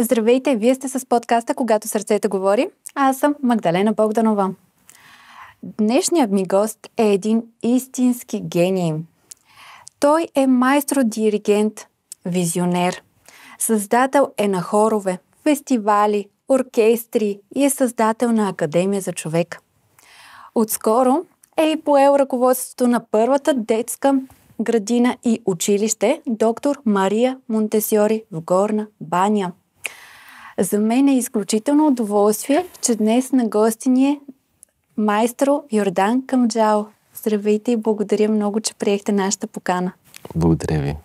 Здравейте, вие сте с подкаста "Когато сърцето говори". Аз съм Магдалена Богданова. Днешният ми гост е един истински гений. Той е майстор-диригент, визионер. Създател е на хорове, фестивали, оркестри и е създател на Академия за човек. Отскоро е и поел ръководството на първата детска градина и училище доктор Мария Монтесьори в Горна Баня. За мен е изключително удоволствие, че днес на гости ни е майстро Йордан Камджал. Здравейте и благодаря много, че приехте нашата покана. Благодаря ви.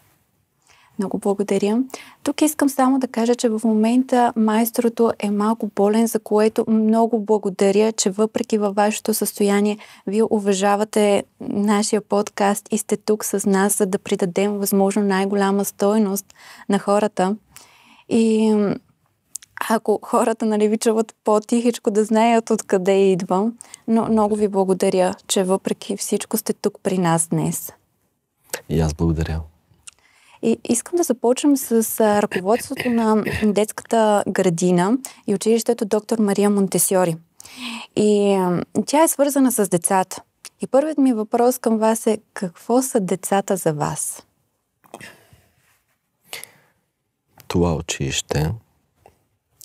Много благодаря. Тук искам само да кажа, че в момента майсторото е малко болен, за което много благодаря, че въпреки във вашето състояние, вие уважавате нашия подкаст и сте тук с нас, за да придадем възможно най-голяма стойност на хората. И ако хората, ви чуват по-тихичко, да знаят откъде идвам, но много ви благодаря, че въпреки всичко сте тук при нас днес. И аз благодаря. И искам да започнем с ръководството на детската градина и училището доктор Мария Монтесьори. И тя е свързана с децата. И първият ми въпрос към вас е: какво са децата за вас? Това училище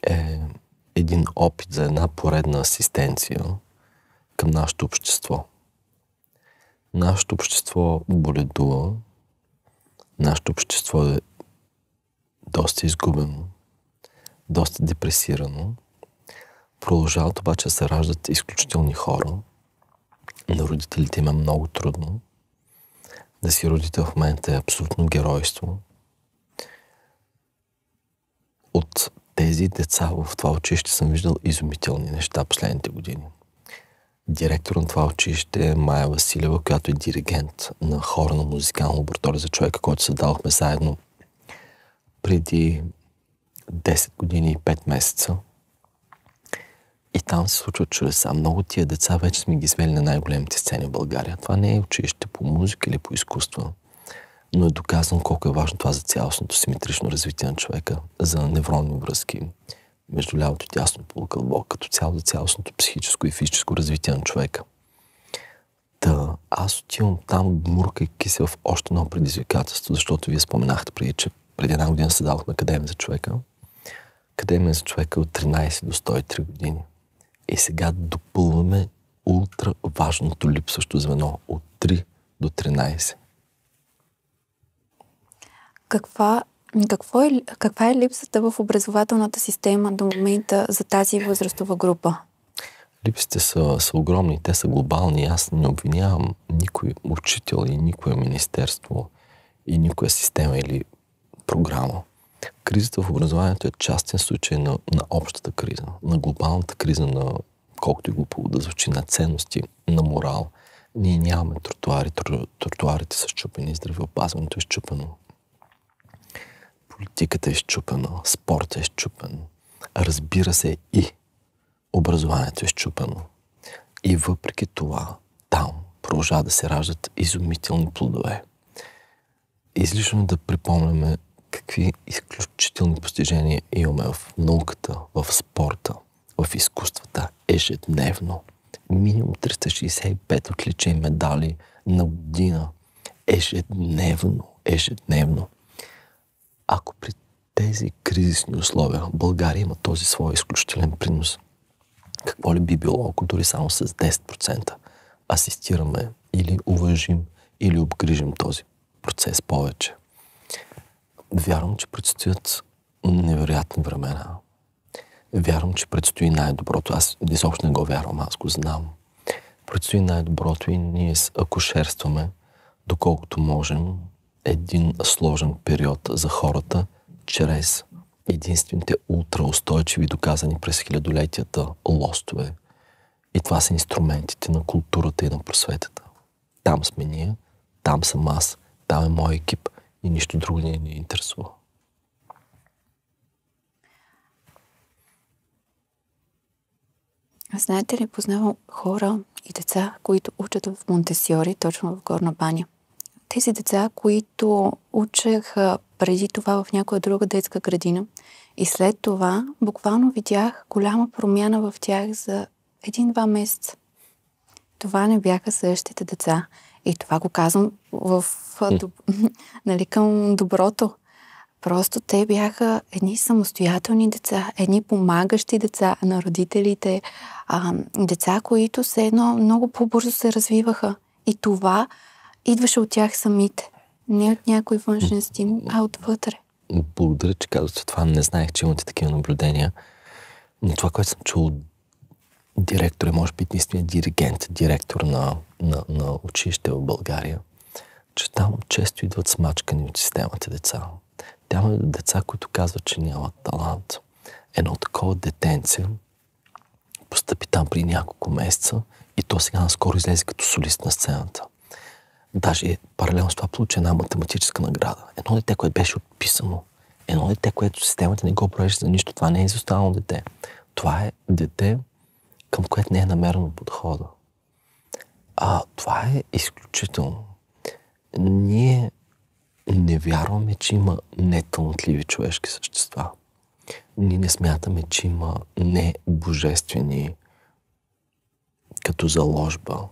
е един опит за една поредна асистенция към нашето общество. Нашето общество боледува, нашето общество е доста изгубено, доста депресирано. Продължават обаче да се раждат изключителни хора. На родителите им е много трудно. Да си родител в момента е абсолютно геройство. От тези деца в това училище съм виждал изумителни неща последните години. Директор на това училище е Майя Василева, която е диригент на хора на музикална лаборатория за човека, който създадохме заедно преди 10 години и 5 месеца. И там се случват чудеса. Много тия деца вече сме ги свели на най-големите сцени в България. Това не е училище по музика или по изкуство, но е доказано колко е важно това за цялостното симетрично развитие на човека, за невронни връзки между лявото и дясно полукълбо, като цяло за цялостното психическо и физическо развитие на човека. Аз отивам там, гмуркайки се в още едно предизвикателство, защото вие споменахте преди, че преди една година създадохме Академия за човека. Академия за човека от 13 до 103 години. И сега допълваме ултра важното липсващо звено от 3 до 13. Каква е липсата в образователната система до момента за тази възрастова група? Липсите са огромни, те са глобални. Аз не обвинявам никой учител и никое министерство и никоя система или програма. Кризата в образованието е частен случай на общата криза, на глобалната криза, на колкото и глупо да звучи, на ценности, на морал. Ние нямаме тротуари, тротуарите са счупени, здравеопазването е счупено. Политиката е счупена, спортът е счупен. Разбира се, и образованието е счупено. И въпреки това, там продължава да се раждат изумителни плодове. Излишно да припомняме какви изключителни постижения имаме в науката, в спорта, в изкуствата ежедневно. Минимум 365 отличия и медали на година. Ежедневно. Ако при тези кризисни условия България има този свой изключителен принос, какво ли би било, ако дори само с 10% асистираме или уважим, или обгрижим този процес повече? Вярвам, че предстоят невероятни времена. Вярвам, че предстои най-доброто. Аз изобщо не го вярвам, аз го знам. Предстои най-доброто и ние акушерстваме, доколкото можем, един сложен период за хората, чрез единствените ултраустойчиви, доказани през хилядолетията лостове. И това са инструментите на културата и на просветата. Там сме ние, там съм аз, там е мой екип и нищо друго не ни интересува. Знаете ли, познавам хора и деца, които учат в Монтесьори, точно в Горна Баня. тези деца, които учеха преди това в някоя друга детска градина и след това буквално видях голяма промяна в тях за 1-2 месеца. Това не бяха същите деца. И това го казвам нали, към доброто. Просто те бяха едни самостоятелни деца, едни помагащи деца на родителите, деца, които все едно много по-бързо се развиваха. И това идваше от тях самите. Не от някой външен стимул, а отвътре. Благодаря, че казвате това. Не знаех, че имате такива наблюдения. Но това, което съм чул директор е, може би, наистина диригент, директор на училище в България, че там често идват смачкани от системата деца. Там деца, които казват, че нямат талант. Едно такова детенце постъпи там при няколко месеца и то сега наскоро излезе като солист на сцената. Даже паралелно с това получи една математическа награда. Едно дете, което беше отписано. Едно дете, което системата не го броеше за нищо. Това не е изостанало дете. Това е дете, към което не е намерено подхода. Това е изключително. Ние не вярваме, че има неталантливи човешки същества. Ние не смятаме, че има небожествени като заложба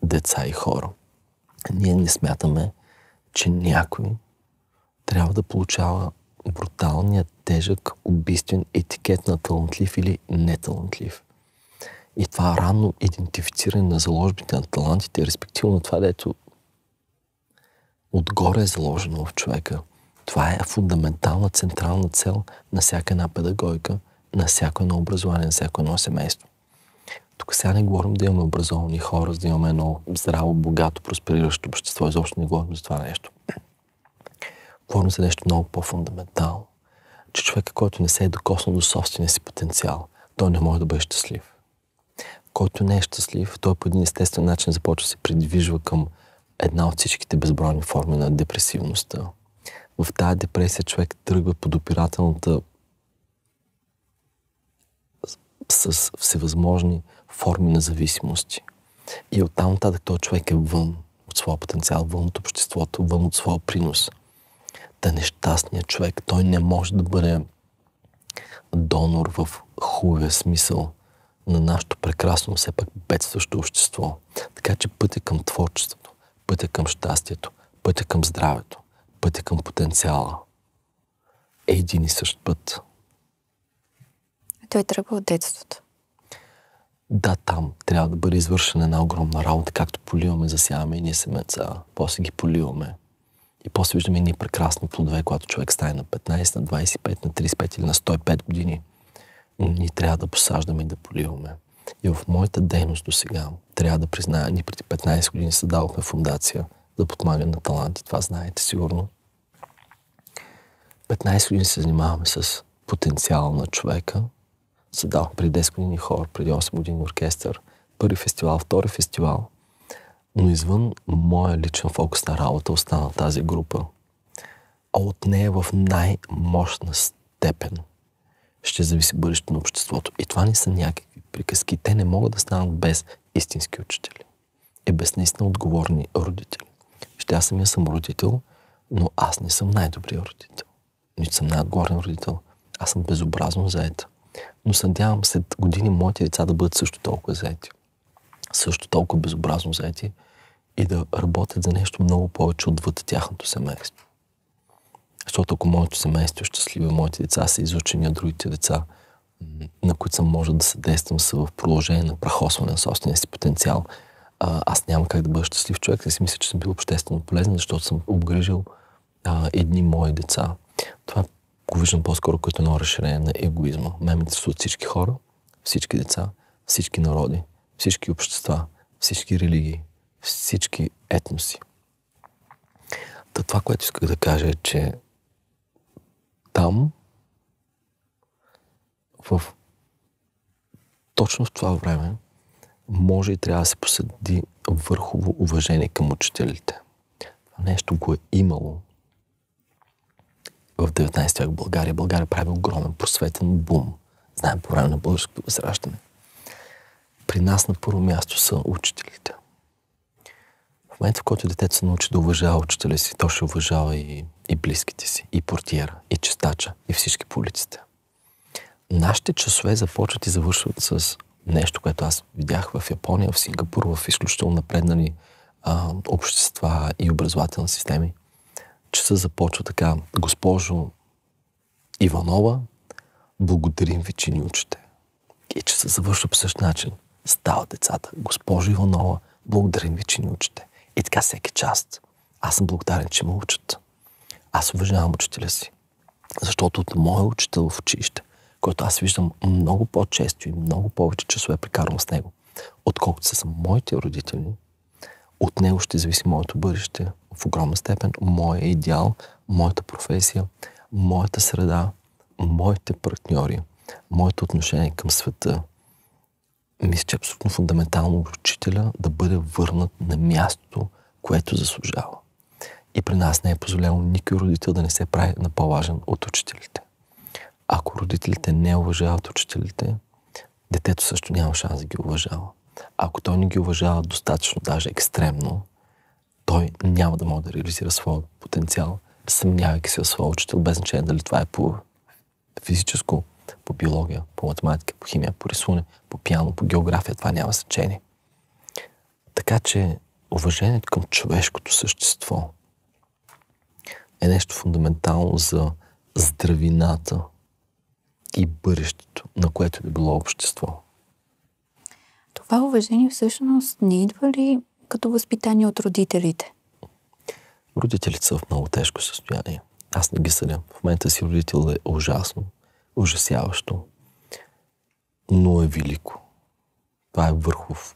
деца и хора. Ние не смятаме, че някой трябва да получава бруталния, тежък, убийствен етикет на талантлив или неталантлив. И това ранно идентифициране на заложбите на талантите, респективно на това, дето отгоре е заложено в човека. Това е фундаментална, централна цел на всяка една педагогика, на всяко едно образование, на всяко едно семейство. Тук сега не говорим да имаме образовани хора, за да имаме едно здраво, богато, проспериращо общество. Изобщо не говорим за това нещо. Говорим за нещо много по-фундаментално. Че човека, който не се е докоснал до собствения си потенциал, той не може да бъде щастлив. Който не е щастлив, той по един естествен начин започва да се придвижва към една от всичките безбройни форми на депресивността. В тази депресия човек тръгва под опирателната с всевъзможни форми на зависимости. И оттам нататък този човек е вън от своя потенциал, вън от обществото, вън от своя принос. Та нещастният човек, той не може да бъде донор в хубавия смисъл на нашето прекрасно, все пак бедстващо общество. Така че пътя към творчеството, пътя към щастието, пътя към здравето, пътя към потенциала е един и същ път. Той тръгва от детството. Да, там трябва да бъде извършена една огромна работа, както поливаме, засяваме и ние семеца, после ги поливаме. И после виждаме едни прекрасни плодове, когато човек стане на 15, на 25, на 35 или на 105 години. Ние трябва да посаждаме и да поливаме. И в моята дейност до сега трябва да призная, ние преди 15 години създадохме фундация за подпомагане на таланти. Това знаете сигурно. 15 години се занимаваме с потенциала на човека. Създадохме преди 10 години хор, преди 8 години оркестър, първи фестивал, втори фестивал. Но извън моя личен фокус на работа остана тази група. А от нея в най-мощна степен ще зависи бъдещето на обществото. И това не са някакви приказки. Те не могат да станат без истински учители. И без наистина отговорни родители. Вижте, аз самия съм родител, но аз не съм най-добрият родител. Нито съм най-отговорен родител. Аз съм безобразно заета. Но се надявам след години моите деца да бъдат също толкова заети. Също толкова безобразно заети и да работят за нещо много повече отвъд тяхното семейство. Защото ако моето семейство е щастливо, моите деца са изучени, а другите деца, на които съм може да съдействам, са в продължение на прахосване на собствения си потенциал, аз няма как да бъда щастлив човек. Да си мисля, че съм бил обществено полезен, защото съм обгрижил едни мои деца. Това го виждам по-скоро като едно разширение на егоизма. Мен ме интересуват всички хора, всички деца, всички народи, всички общества, всички религии, всички етноси. Това, което исках да кажа е, че там, точно в това време, може и трябва да се посъди върхово уважение към учителите. Това нещо го е имало в 19 век в България. България прави огромен просветен бум. Знаем по време на българското възраждане. При нас на първо място са учителите. В момента, в който детето се научи да уважава учителя си, то ще уважава и близките си, и портиера, и чистача, и всички по улиците. Нашите часове започват и завършват с нещо, което аз видях в Япония, в Сингапур, в изключително напреднали общества и образователни системи. Часът започва така: госпожо Иванова, благодарим ви, че ни учите. И че се завършва по същия начин. Стават децата: госпожо Иванова, благодарим ви, че ни учите. И така всеки част. Аз съм благодарен, че ме учат. Аз уважавам учителя си. Защото от моя учител в училище, който аз виждам много по-често и много повече часове прекарвам с него, отколкото са моите родители, от него ще зависи моето бъдеще в огромна степен, моя идеал, моята професия, моята среда, моите партньори, моето отношение към света. Мисля, че е абсолютно фундаментално учителя да бъде върнат на мястото, което заслужава. И при нас не е позволено никой родител да не се прави на по-важен от учителите. Ако родителите не уважават учителите, детето също няма шанс да ги уважава. Ако той не ги уважава достатъчно, даже екстремно, той няма да може да реализира своя потенциал, съмнявайки се в своя учител, без значение дали това е по физическо, по биология, по математика, по химия, по рисуване, по пиано, по география. Това няма значение. Така че уважението към човешкото същество е нещо фундаментално за здравината и бъдещето, на което е било общество. Това уважение всъщност не идва ли като възпитание от родителите? Родителите са в много тежко състояние. Аз не ги съдя. В момента си родител е ужасно, ужасяващо, но е велико. Това е върхов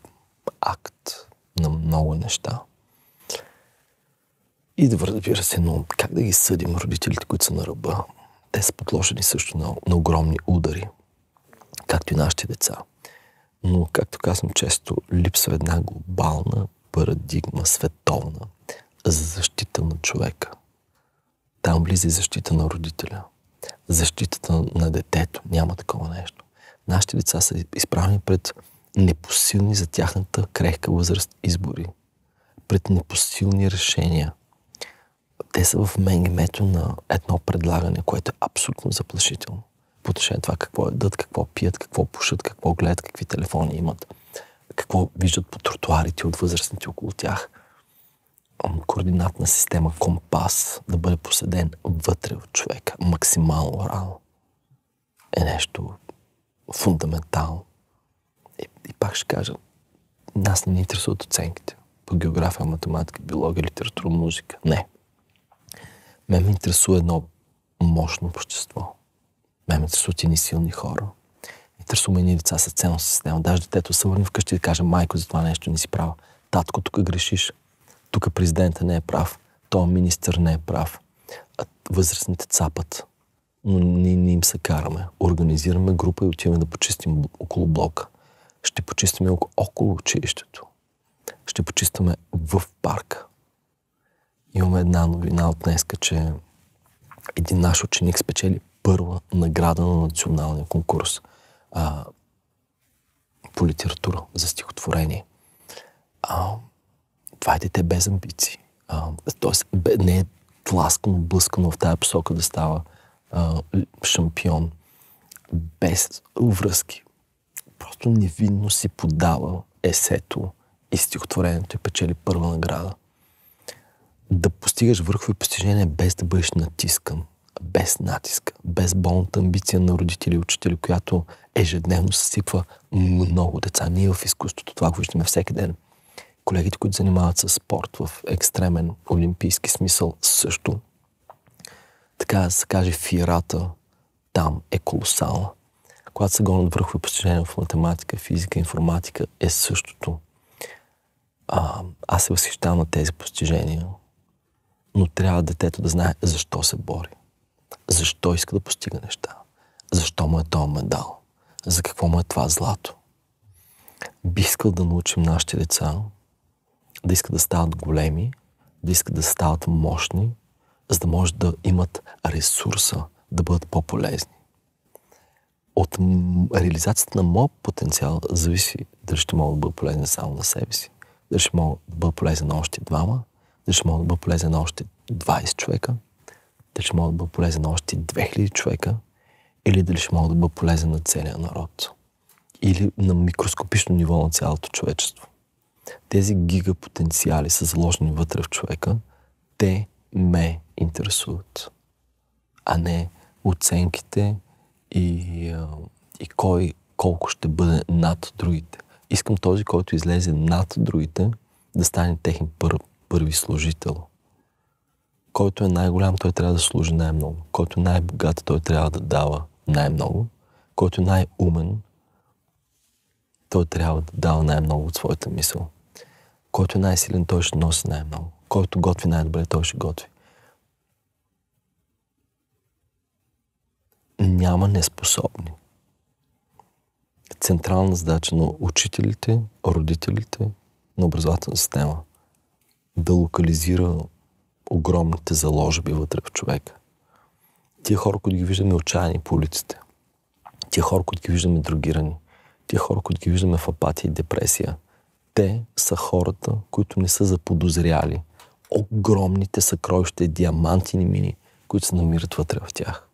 акт на много неща. И да, разбира се, но как да ги съдим родителите, които са на ръба? Те са подложени също на огромни удари, както и нашите деца. Но, както казвам често, липсва една глобална парадигма, световна, за защита на човека. Там влиза и защита на родителя. Защитата на детето. Няма такова нещо. Нашите деца са изправени пред непосилни за тяхната крехка възраст избори. Пред непосилни решения. Те са в менгемето на едно предлагане, което е абсолютно заплашително. По отношение на това какво ядат, какво пият, какво пушат, какво гледат, какви телефони имат, какво виждат по тротуарите от възрастните около тях. Координатна система, компас, да бъде поседен вътре в човека, максимално рано, е нещо фундаментално. И пак ще кажа, нас не ни интересуват оценките по география, математика, биология, литература, музика. Не. Ме интересува едно мощно общество. Ме интересуват едни силни хора. Интересуваме едни деца с ценностна система. Даже детето се върне вкъщи и да каже: майко, за това нещо не си права. Татко, тук грешиш. Тук президента не е прав. То министър не е прав. Възрастните цапат. Но ние не им се караме. Организираме група и отиваме да почистим около блока. Ще почистиме около училището. Ще почистваме в парка. Имаме една новина от днеска, че един наш ученик спечели първа награда на националния конкурс по литература за стихотворение. Това е дете без амбиции. Тоест не е тласкано, блъскано в тая посока да става шампион. Без връзки. Просто невинно си подава есето и стихотворението и печели първа награда. Да постигаш върхови постижения без да бъдеш натискан, без натиска, без болната амбиция на родители и учители, която ежедневно съсипва много деца. Ние в изкуството това го виждаме всеки ден. Колегите, които занимават с спорт в екстремен олимпийски смисъл, също. Така да се каже, фиерата там е колосална. Когато се гонят върхови постижения в математика, физика, информатика, е същото. Аз се възхищавам на тези постижения, но трябва детето да знае защо се бори. Защо иска да постига неща. Защо му е този медал. За какво му е това злато. Бих искал да научим нашите деца да искат да стават големи, да искат да стават мощни, за да може да имат ресурса да бъдат по-полезни. От реализацията на моят потенциал зависи дали ще мога да бъда полезен само на себе си, дали ще мога да бъда полезен на още двама, дали ще мога да бъда полезен на още 20 човека, дали ще мога да бъда полезен на още 2000 човека, или дали ще мога да бъда полезен на целия народ. Или на микроскопично ниво на цялото човечество. Тези гигапотенциали са заложени вътре в човека, те ме интересуват, а не оценките и кой колко ще бъде над другите. Искам този, който излезе над другите, да стане техен първи служител. Който е най-голям, той трябва да служи най-много. Който е най-богат, той трябва да дава най-много. Който е най-умен, той трябва да дава най-много от своята мисъл. Който е най-силен, той ще носи най-много. Който готви най-добре, той ще готви. Няма неспособни. Централна задача на учителите, родителите, на образователната система да локализира огромните заложби вътре в човека. Тия хора, които ги виждаме отчаяни по улиците, тия хора, които ги виждаме дрогирани, тия хора, които ги виждаме в апатия и депресия, те са хората, които не са заподозряли огромните съкровища, диамантини мини, които се намират вътре в тях.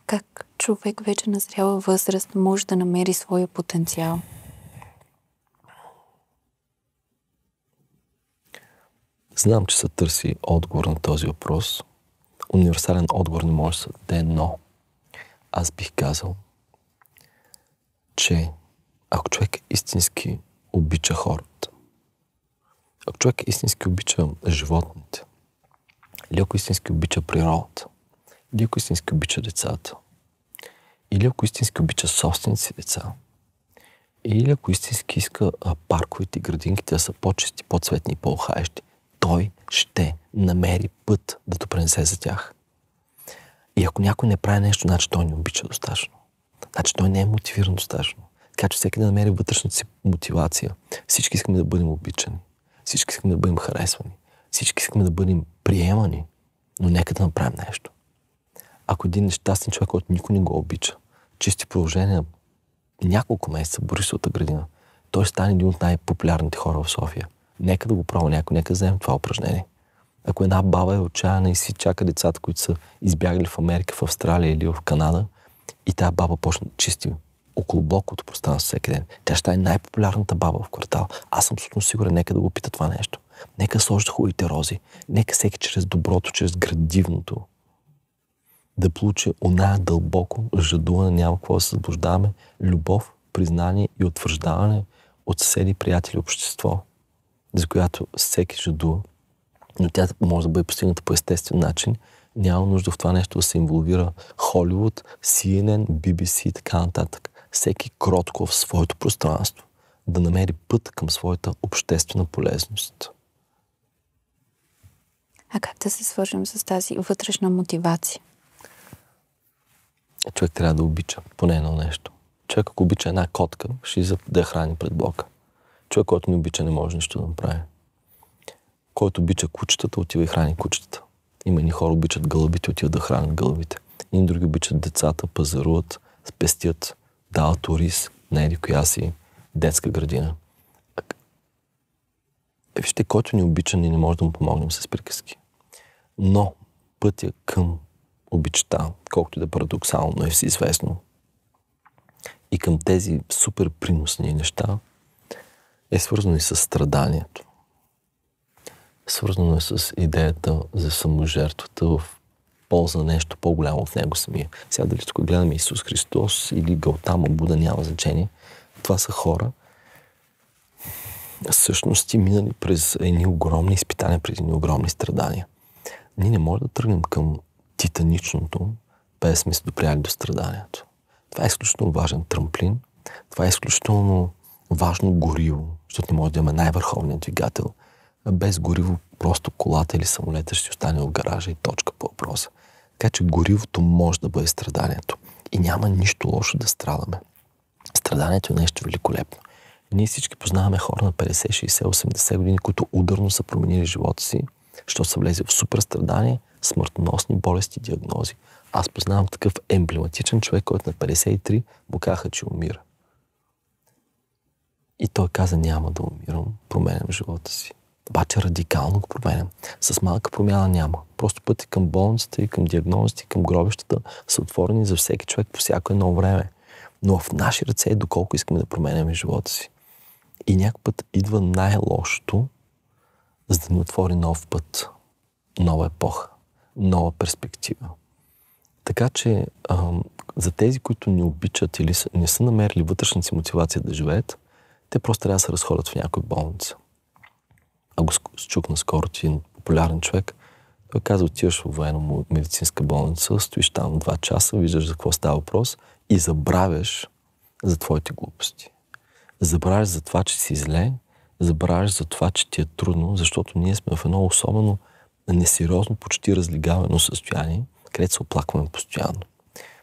Как човек вече на зряла възраст може да намери своя потенциал? Знам, че се търси отговор на този въпрос. Универсален отговор не може да се даде, но аз бих казал, че ако човек истински обича хората, ако човек истински обича животните, или ако истински обича природата, или ако истински обича децата, или ако истински обича собствените си деца, или ако истински иска парковите и градинките да са по-чисти, по-цветни и по-ухаещи, той ще намери път да допринесе за тях. И ако някой не прави нещо, значи той не обича достатъчно. Значи той не е мотивиран достатъчно. Така че всеки да намери вътрешната си мотивация. Всички искаме да бъдем обичани. Всички искаме да бъдем харесвани. Всички искаме да бъдем приемани. Но нека да направим нещо. Ако един нещастен човек, който никой не го обича, чисти продължение на няколко месеца Борисовата градина, той стане един от най-популярните хора в София. Нека да го пробва някой, нека да вземем това упражнение. Ако една баба е отчаяна и си чака децата, които са избягали в Америка, в Австралия или в Канада, и тая баба почне да чисти около блоковото пространство всеки ден, тя ще е най-популярната баба в квартал. Аз съм абсолютно сигурен, нека да го пита това нещо. Нека сложда хубавите рози. Нека всеки чрез доброто, чрез градивното да получи оная дълбоко жадуване, няма какво да се заблуждаваме, любов, признание и утвърждаване от съседи, приятели, общество, за която всеки жадува, но тя може да бъде постигната по естествен начин. Няма нужда в това нещо да се инволвира Холивуд, CNN, BBC и така нататък. Всеки кротко в своето пространство да намери път към своята обществена полезност. А как да се свържем с тази вътрешна мотивация? Човек трябва да обича поне едно нещо. Човек, ако обича една котка, ще излиза да я храни пред блока. Човек, който не обича, не може нищо да направи. Който обича кучетата, отива и храни кучетата. Има едни хора обичат гълъбите, отиват да хранят гълъбите. И други обичат децата, пазаруват, спестят, дават ориз на еди коя си детска градина. Вижте, който ни обича, ние не може да му помогнем с приказки. Но пътя към обичта, колкото да е парадоксално, но е всеизвестно, и към тези супер приносни неща, е свързано и с страданието. Свързано е с идеята за саможертвата в полза на нещо по-голямо от него самия. Сега дали тук гледаме Исус Христос или Гаутама, Буда, няма значение. Това са хора, същности минали през едни огромни изпитания, през едни огромни страдания. Ние не можем да тръгнем към титаничното, без сме се доприяли до страданието. Това е изключително важен трамплин. Това е изключително важно гориво, защото не може да имаме най-върховния двигател. Без гориво просто колата или самолета ще си остане в гаража и точка по въпроса. Така че горивото може да бъде страданието. И няма нищо лошо да страдаме. Страданието е нещо великолепно. Ние всички познаваме хора на 50, 60, 80 години, които ударно са променили живота си, защото са влезли в супер страдание, смъртоносни болести и диагнози. Аз познавам такъв емблематичен човек, който на 53 му казаха, че умира. И той каза, няма да умирам, променям живота си. Обаче радикално го променям. С малка промяна няма. Просто пъти към болницата и към диагнозите и към гробищата са отворени за всеки човек по всяко едно време. Но в наши ръце е доколко искаме да променяме живота си. И някой път идва най-лошото, за да ни отвори нов път, нова епоха, нова перспектива. Така че за тези, които ни обичат или не са намерили вътрешната си мотивация да живеят, те просто трябва да се разходят в някоя болница. А го чух наскоро, ти е популярен човек. Той каза, отиваш в военно-медицинска болница, стоиш там 2 часа, виждаш за какво става въпрос и забравяш за твоите глупости. Забравяш за това, че си зле, забравяш за това, че ти е трудно, защото ние сме в едно особено несериозно, почти разлигавано състояние, където се оплакваме постоянно.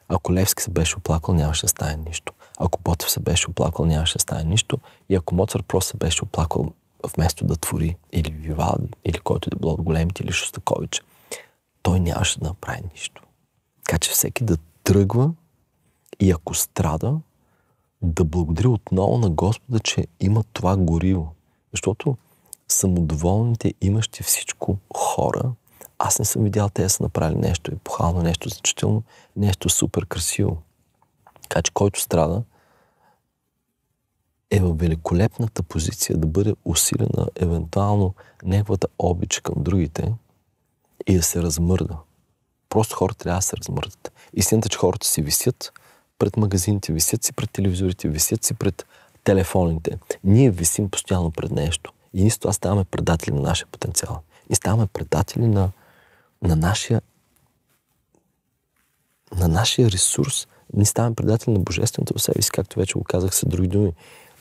Ако Левски се беше оплакал, нямаше да стане нищо. Ако Ботев се беше оплакал, нямаше да стане нищо. И ако Моцарт просто се беше оплакал вместо да твори, или Вивалди, или който да било от големите, или Шостакович, той нямаше да направи нищо. Така че всеки да тръгва и ако страда, да благодари отново на Господа, че има това гориво. Защото самодоволните, имащи всичко хора, аз не съм видял те да са направили нещо епохално, нещо значително, нещо супер красиво. Така че който страда, е в великолепната позиция да бъде усилена евентуално неговата обич към другите и да се размърда. Просто хората трябва да се размърдат. Истината, че хората си висят пред магазините, висят си пред телевизорите, висят си пред телефоните. Ние висим постоянно пред нещо. И ние с това ставаме предатели на нашия потенциал. И ставаме предатели на нашия ресурс. Ние ставаме предатели на божественото в себе си, както вече го казах с други думи.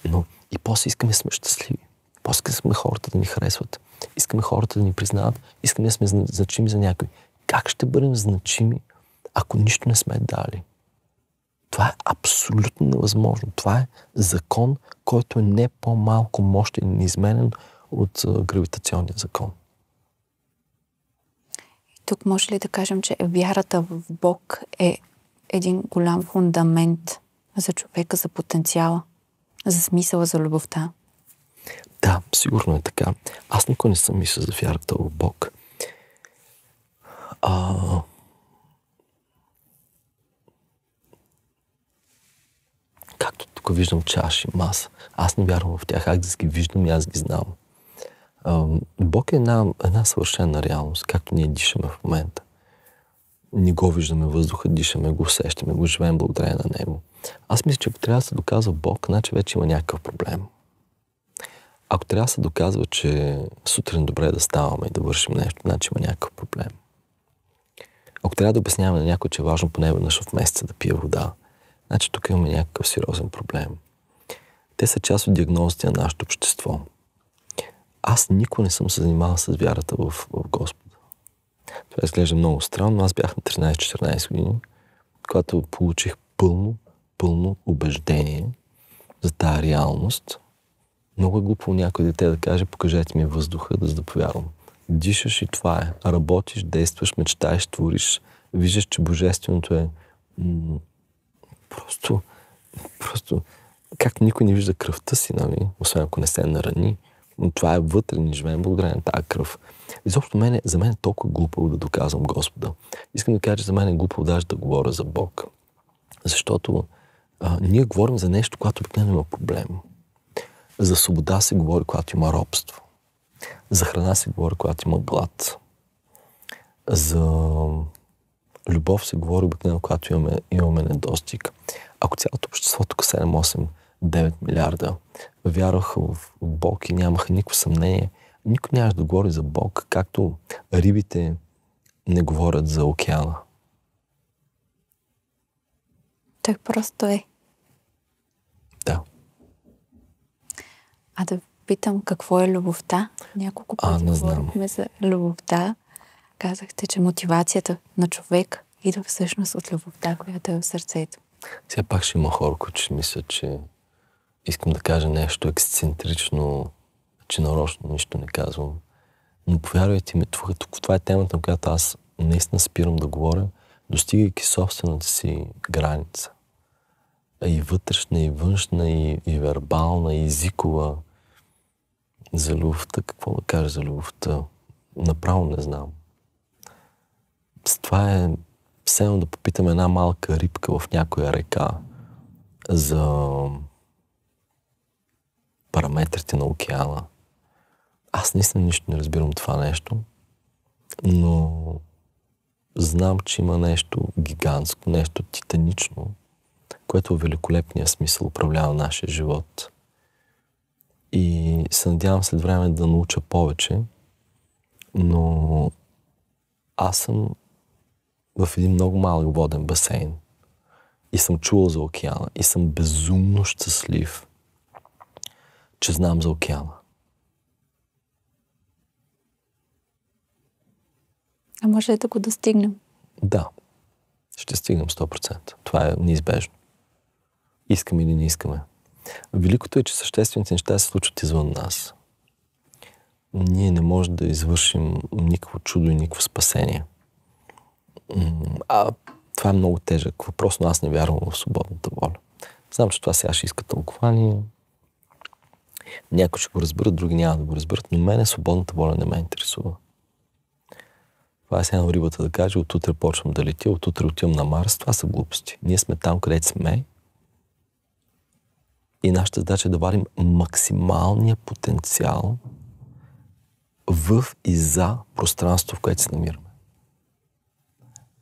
Но и после искаме да сме щастливи. После искаме хората да ни харесват. Искаме хората да ни признават. Искаме да сме значими за някой. Как ще бъдем значими, ако нищо не сме дали? Това е абсолютно невъзможно. Това е закон, който е не по-малко мощен и неизменен от гравитационния закон. Тук може ли да кажем, че вярата в Бог е един голям фундамент за човека, за потенциала, за смисъла, за любовта? Да, сигурно е така. Аз никога не съм мисля за вярата в Бог. Както тук виждам чаши, маса. Аз не вярвам в тях. Аз ги виждам и аз ги знам. Бог е една съвършена реалност, както ние дишаме в момента. Ние го виждаме въздуха, дишаме го, усещаме го, живеем благодарение на него. Аз мисля, че ако трябва да се доказва Бог, значи вече има някакъв проблем. Ако трябва да се доказва, че сутрин добре да ставаме и да вършим нещо, значи има някакъв проблем. Ако трябва да обясняваме на някой, че е важно поне веднъж в месеца да пие вода, значи тук имаме някакъв сериозен проблем. Те са част от диагнозите на нашето общество. Аз никога не съм се занимавал с вярата в Господа. Това изглежда много странно. Аз бях на 13-14 години, когато получих пълно убеждение за тази реалност. Много е глупо някой дете да каже, покажете ми въздуха, за да повярвам. Дишаш и това е. Работиш, действаш, мечтаеш, твориш. Виждаш, че божественото е просто както никой не вижда кръвта си, нали? Освен ако не се нарани. Но това е вътре, ни живеем благодарение на тази кръв. Изобщо за мен е толкова глупаво да доказвам Господа. Искам да кажа, че за мен е глупаво даже да говоря за Бог. Защото ние говорим за нещо, когато обикновено има проблем. За свобода се говори, когато има робство. За храна се говори, когато има глад. За любов се говори обикновено, когато имаме недостиг. Ако цялото общество, тук 7-8-9 милиарда, вярваха в Бог и нямаха никакво съмнение, никой нямаше да говори за Бог, както рибите не говорят за океана. Той просто е. Да. А да питам, какво е любовта? Няколко пъти говорихме за любовта. Казахте, че мотивацията на човек идва всъщност от любовта, която е в сърцето. Сега пак ще има хора, които ще мислят, че искам да кажа нещо ексцентрично, че нарочно нищо не казвам. Но повярвайте ми, това е темата, на която аз наистина спирам да говоря, достигайки собствената си граница. И вътрешна, и външна, и вербална, и езикова. За любовта, какво да кажа за любовта? Направо не знам. С това е все едно да попитаме една малка рибка в някоя река за параметрите на океана. Аз наистина нищо не разбирам това нещо, но знам, че има нещо гигантско, нещо титанично, което в великолепния смисъл управлява нашия живот. И се надявам след време да науча повече, но аз съм в един много малък воден басейн и съм чувал за океана и съм безумно щастлив, че знам за океана. А може ли да го достигнем? Да, ще стигнем 100%. Това е неизбежно. Искаме или не искаме. Великото е, че съществените неща се случват извън нас. Ние не можем да извършим никакво чудо и никакво спасение. Това е много тежък въпрос, но аз не вярвам в свободната воля. Знам, че това сега ще иска тълкование. Някои ще го разберат, други няма да го разберат, но мене свободната воля не ме интересува. Това е сега рибата да каже, отутре почвам да летя, отутре отивам на Марс. Това са глупости. Ние сме там, където сме. И нашата задача е да вадим максималния потенциал в и за пространството, в което се намираме.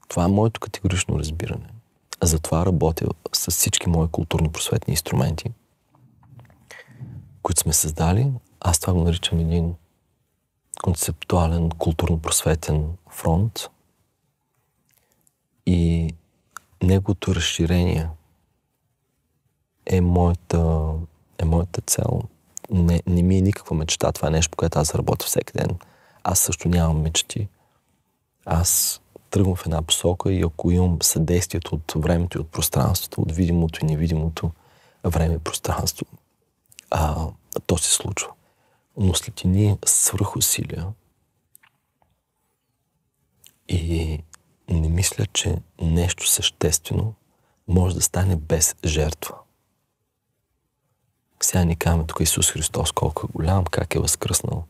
Това е моето категорично разбиране. Затова работя с всички мои културно-просветни инструменти, които сме създали. Аз това го наричам един концептуален културно-просветен фронт. И неговото разширение е моята цел. Не ми е никаква мечта. Това е нещо, по което аз работя всеки ден. Аз също нямам мечти. Аз тръгвам в една посока и ако имам съдействието от времето и от пространството, от видимото и невидимото време и пространство, то се случва. Но след едни свръхусилия и не мисля, че нещо съществено може да стане без жертва. Сега ни казваме тук Исус Христос колко е голям, как е възкръснал.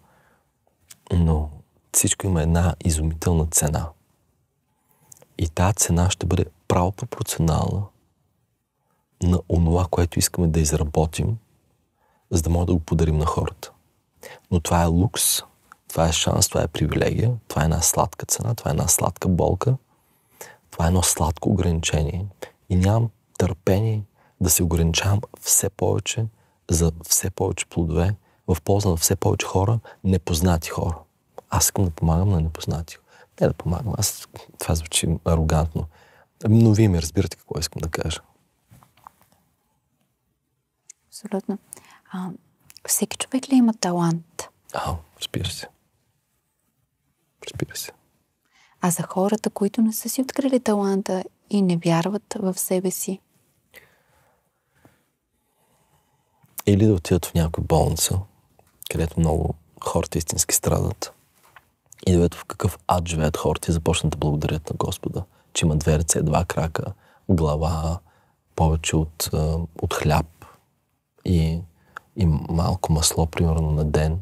Но всичко има една изумителна цена. И тази цена ще бъде право пропорционална на онова, което искаме да изработим, за да може да го подарим на хората. Но това е лукс, това е шанс, това е привилегия, това е една сладка цена, това е една сладка болка, това е едно сладко ограничение. И нямам търпение да се ограничавам все повече за все повече плодове в полза на все повече хора, непознати хора. Аз искам да помагам на непознати. Не да помагам, това звучи арогантно. Но вие ми разбирате какво искам да кажа. Абсолютно. Всеки човек ли има талант? Разбира се. Разбира се. А за хората, които не са си открили таланта и не вярват в себе си? Или да отидат в някоя болница, където много хората истински страдат. И да видят в какъв ад живеят хората и започнат да благодарят на Господа, че има 2 ръце, 2 крака, глава, повече от хляб и малко масло, примерно, на ден.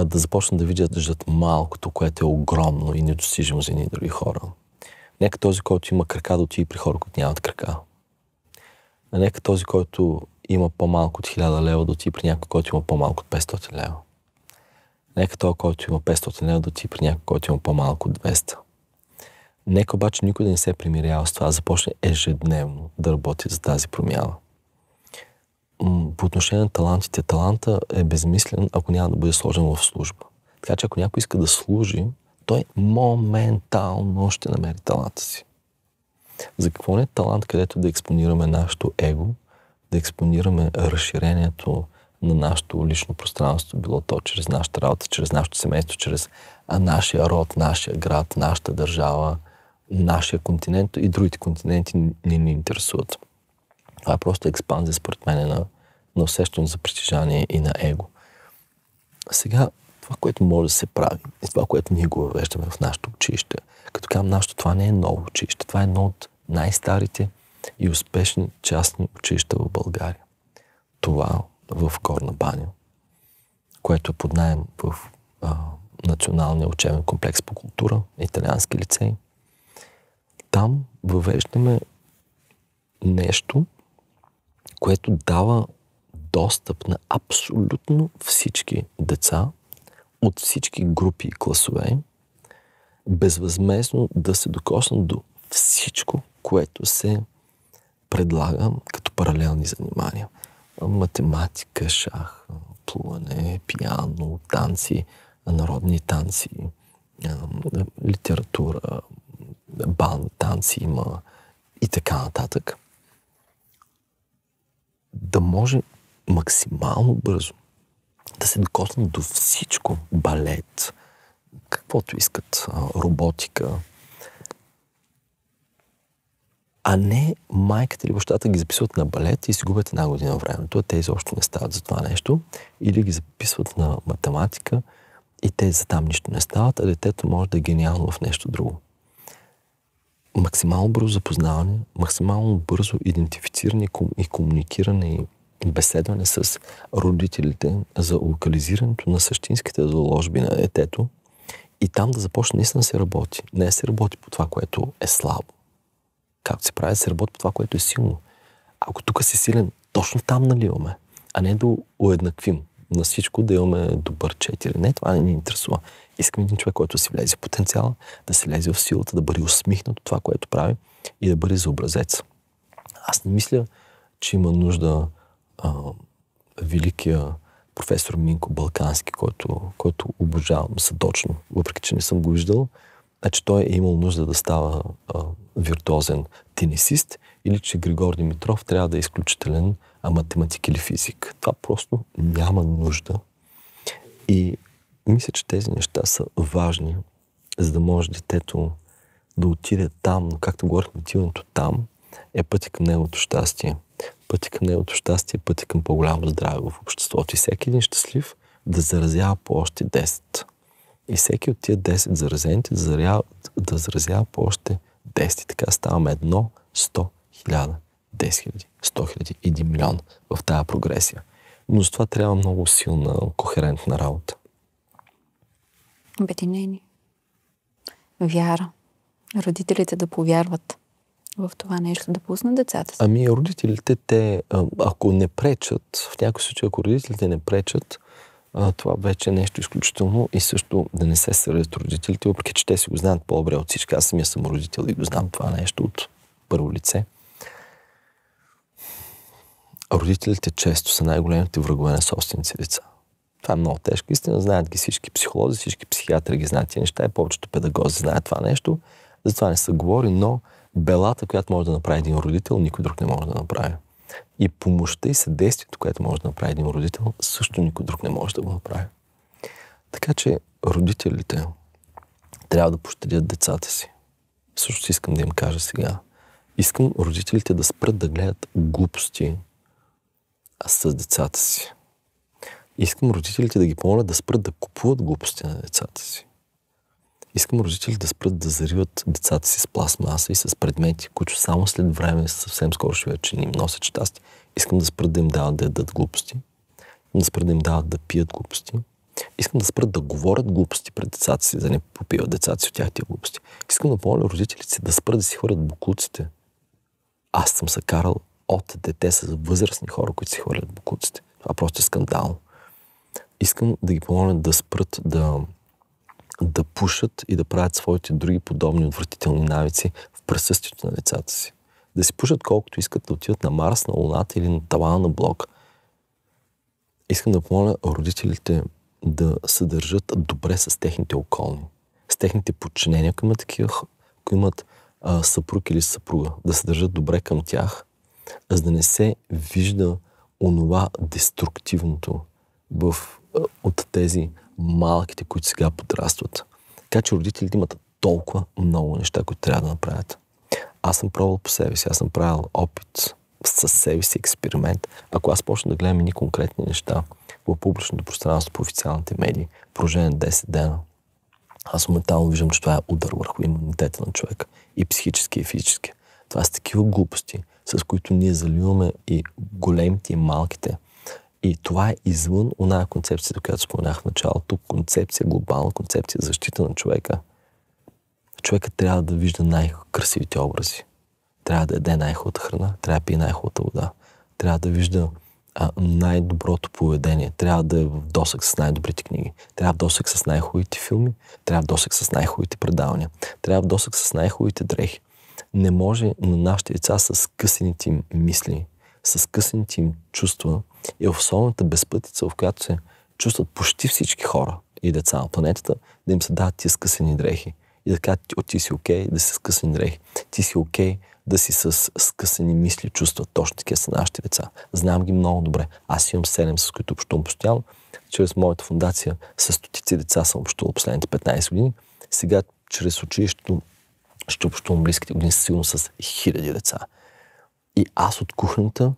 Да започнат да видят малкото, което е огромно и недостижимо за едни други хора. Нека този, който има крака, да отиде при хора, които нямат крака. Нека този, който има по-малко от 1000 лева, да отиде при някой, който има по-малко от 500 лева. Нека този, който има 500 лева, да отиде при някой, който има по-малко от 200. Нека обаче никой да не се примирява с това, започне ежедневно да работи за тази промяна. По отношение на талантите, таланта е безмислен, ако няма да бъде сложен в служба. Така че ако някой иска да служи, той моментално ще намери таланта си. За какво не е талант, където да експонираме нашето его, да експонираме разширението на нашето лично пространство, било то чрез нашата работа, чрез нашето семейство, чрез нашия род, нашия град, нашата държава, нашия континент и другите континенти не ни интересуват. Това е просто експанзия, според мен, на усещане за притежание и на его. Сега, това, което може да се прави, и това, което ние го въвеждаме в нашето училище, като казвам нашето, това не е ново училище, това е едно от най-старите и успешни частни училища в България. Това в Горна баня, което е под наем в Националния учебен комплекс по култура, италиански лицей. Там въвеждаме нещо, което дава достъп на абсолютно всички деца от всички групи и класове, безвъзмездно да се докоснат до всичко, което се предлага като паралелни занимания. Математика, шах, плуване, пиано, танци, народни танци, литература, бални танци има и така нататък. Да може максимално бързо да се докоснат до всичко. Балет, каквото искат, роботика. А не майката или бащата ги записват на балет и си губят една година времето. Те изобщо не стават за това нещо. Или ги записват на математика и те за там нищо не стават, а детето може да е гениално в нещо друго. Максимално бързо запознаване, максимално бързо идентифициране и комуникиране и беседване с родителите за локализирането на същинските заложби на детето и там да започне наистина да се работи. Не да се работи по това, което е слабо. Както се прави, да се работи по това, което е силно. Ако тук си силен, точно там наливаме, а не да уеднаквим на всичко, да имаме добър 4. Не, това не ни интересува. Искам един човек, който си влезе в потенциала, да се лезе в силата, да бъде усмихнат от това, което прави и да бъде за образец. Аз не мисля, че има нужда великия професор Минко Балкански, който обожавам съдочно, въпреки че не съм го виждал, че той е имал нужда да става виртуозен тенисист или че Григор Димитров трябва да е изключителен математик или физик. Това просто няма нужда. И мисля, че тези неща са важни, за да може детето да отиде там, но както говорихме, отиването там е пътя към неговото щастие. Пътя към неговото щастие е пътя към по-голямо здраве в обществото. И всеки един щастлив да заразява по още 10. И всеки от тия 10 заразените да заразява по още 10. И така ставаме 1, 100, 1000, 10 000, 100 000, 1 милион в тая прогресия. Но за това трябва много силна, кохерентна работа. Обединение. Вяра. Родителите да повярват в това нещо, да пуснат децата си. Ами родителите, те, ако не пречат, в някои случаи, ако родителите не пречат, това вече е нещо изключително и също да не се сърдят родителите, въпреки че те си го знаят по-добре от всички. Аз самия съм родител и го знам това нещо от първо лице. Родителите често са най-големите врагове на собствените деца. Това е много тежко. Истина, знаят ги всички психолози, всички психиатри ги знаят тези неща и повечето педагози знаят това нещо. Затова не се говори, но белата, която може да направи един родител, никой друг не може да направи. И помощта и съдействието, което може да направи един родител, също никой друг не може да го направи. Така че родителите трябва да пощадят децата си. Също искам да им кажа сега. Искам родителите да спрат да гледат глупости с децата си. Искам родителите да ги помолят да спрат да купуват глупости на децата си. Искам родителите да спрат да зариват децата си с пластмаса и с предмети, които само след време съвсем скоро ще видят, че не им носят щастие. Искам да спрат да им дават да ядат глупости. Искам да спрат да им дават да пият глупости. Искам да спрат да говорят глупости пред децата си, да не попиват децата си от тях тия глупости. Искам да помоля родителите си да спрат да си хвърлят боклуците. Аз съм се карал от дете с възрастни хора, които си хвърлят боклуците. Това просто е скандално. Искам да ги помоля да спрат да пушат и да правят своите други подобни отвратителни навици в присъствието на децата си. Да си пушат колкото искат, да отидат на Марс, на Луната или на тавана на блок. Искам да помоля родителите да се държат добре с техните околни, с техните подчинения, ако имат такива, ако имат съпруг или съпруга, да се държат добре към тях, за да не се вижда онова деструктивното от тези малките, които сега подрастват. Така че родителите имат толкова много неща, които трябва да направят. Аз съм пробвал по себе си, аз съм правил опит със себе си, експеримент. Ако аз почна да гледам едни конкретни неща в публичното пространство, по официалните медии, продължение 10 дена, аз моментално виждам, че това е удар върху имунитета на човека. И психически, и физически. Това са такива глупости, с които ние заливаме и големите и малките. И това е извън оная концепция, която споменах в началото. Концепция, глобална концепция за защита на човека. Човекът трябва да вижда най-красивите образи. Трябва да яде най-хубавата храна, трябва да пие най-хубавата вода. Трябва да вижда най-доброто поведение. Трябва да е в досък с най-добрите книги. Трябва в досък с най-хубавите филми. Трябва в досък с най-хубавите предавания. Трябва в досък с най-хубавите дрехи. Не може на нашите деца с късените им мисли, с късените им чувства и в особената безпътица, в която се чувстват почти всички хора и деца на планетата, да им се дават тия скъсени дрехи. И да кажат, ти си окей да си с късени дрехи. Ти си окей да си с скъсени мисли, чувства. Точно такива са нашите деца. Знам ги много добре. Аз имам 7, с които общувам постоянно. Чрез моята фундация с стотици деца съм общувал последните 15 години. Сега, чрез училището, ще общувам близките години сигурно с хиляди деца. И аз от кухнята,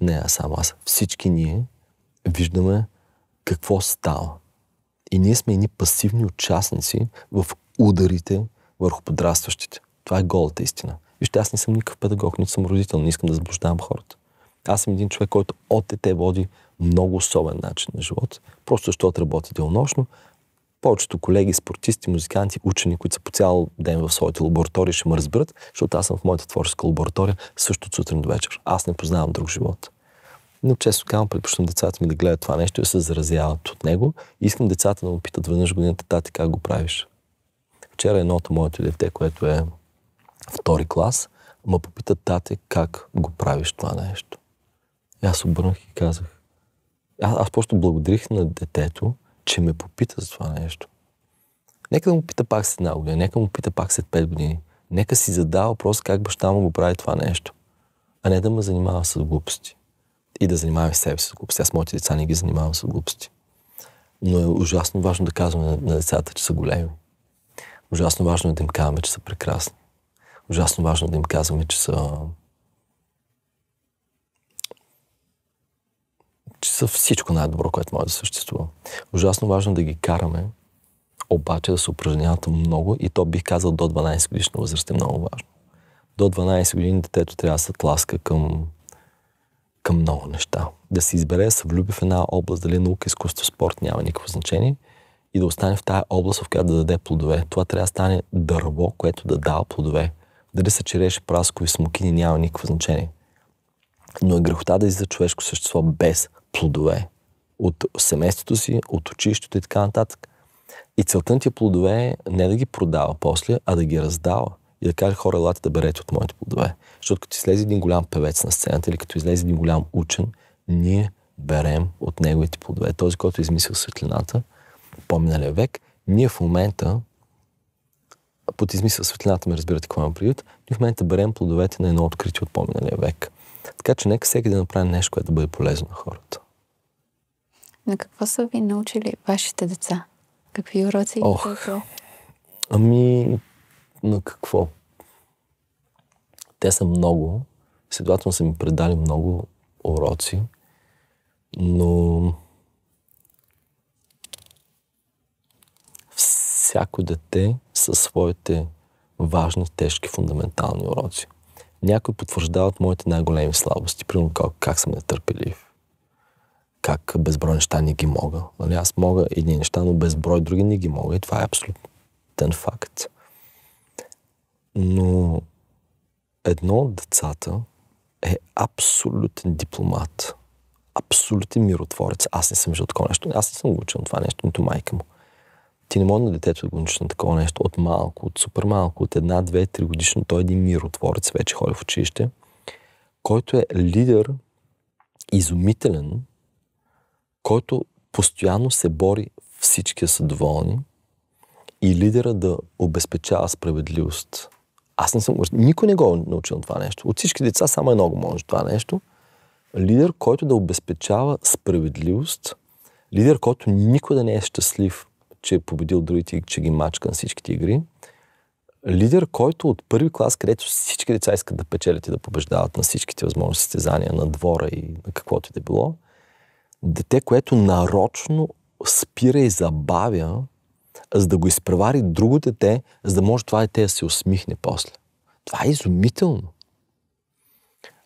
не само аз, всички ние виждаме какво става. И ние сме едни пасивни участници в ударите върху подрастващите. Това е голата истина. Вижте, аз не съм никакъв педагог, нито съм родител, не искам да заблуждавам хората. Аз съм един човек, който от дете води много особен начин на живот, просто защото работи денонощно. Повечето колеги, спортисти, музиканти, учени, които са по цял ден в своите лаборатории, ще ме разберат, защото аз съм в моята творческа лаборатория също от сутрин до вечер. Аз не познавам друг живот. Но често казвам, предпочитам децата ми да гледат това нещо и да се заразяват от него. И искам децата да му питат веднъж годината, тати, как го правиш. Вчера едното моето дете, което е втори клас, ме попита, тате, как го правиш това нещо. И аз обърнах и казах. Аз просто благодарих на детето, че ме попита за това нещо. Нека да му пита пак след една година, нека му пита пак след 5 години. Нека си задава въпрос как баща му го прави това нещо. А не да ме занимава с глупости. И да занимаваме себе си с глупости. Аз моите деца не ги занимавам с глупости. Но е ужасно важно да казваме на децата, че са големи. Ужасно важно е да им казваме, че са прекрасни. Ужасно важно е да им казваме, че са всичко най-добро, което може да съществува. Ужасно важно е да ги караме, обаче да се упражняват много и то бих казал до 12 годишна възраст е много важно. До 12 години детето трябва да се тласка към много неща. Да се избере, да се влюби в една област, дали наука, изкуство, спорт, няма никакво значение и да остане в тая област, в която да даде плодове. Това трябва да стане дърво, което да дава плодове. Дали са череши, праскови, смокини, няма никакво значение. Но е грехота да излиза човешко същество без плодове. От семейството си, от училището и така нататък. И целта на тия плодове е не да ги продава после, а да ги раздава. И да каже, хора, елате да берете от моите плодове. Защото като излезе един голям певец на сцената или като излезе един голям учен, ние берем от неговите плодове. Този, който е измислил светлината, по-миналия век, ние в момента, под измисъл светлината ме разбирате какво има предвид, ние в момента берем плодовете на едно откритие от по-миналия век. Така че нека всеки да направи нещо, което да бъде полезно на хората. На какво са ви научили вашите деца? Какви уроци? На какво? Те са много, следователно са ми предали много уроци, но всяко дете със своите важни, тежки, фундаментални уроци. Някои потвърждават моите най-големи слабости, примерно как съм нетърпелив, как безброй неща не ги мога. Нали? Аз мога едни неща, но безброй други не ги мога и това е абсолютен факт. Но едно от децата е абсолютен дипломат, абсолютен миротворец. Аз не съм виждал такова нещо. Аз не съм го учил това нещо, нито майка му. Ти не може на детето да го учиш на такова нещо от малко, от супер малко, от 1, 2, 3 годишно. Той е един миротворец, вече ходи в училище, който е лидер, изумителен, който постоянно се бори всички да са доволни и лидера да обезпечава справедливост. Аз не съм... Никой не го научил това нещо. От всички деца само едно го може това нещо. Лидер, който да обезпечава справедливост. Лидер, който никой да не е щастлив, че е победил другите и че ги мачка на всичките игри. Лидер, който от първи клас, където всички деца искат да печелят и да побеждават на всичките възможни състезания, на двора и на каквото и да било. Дете, което нарочно спира и забавя, за да го изпревари друго дете, за да може това дете да се усмихне после. Това е изумително.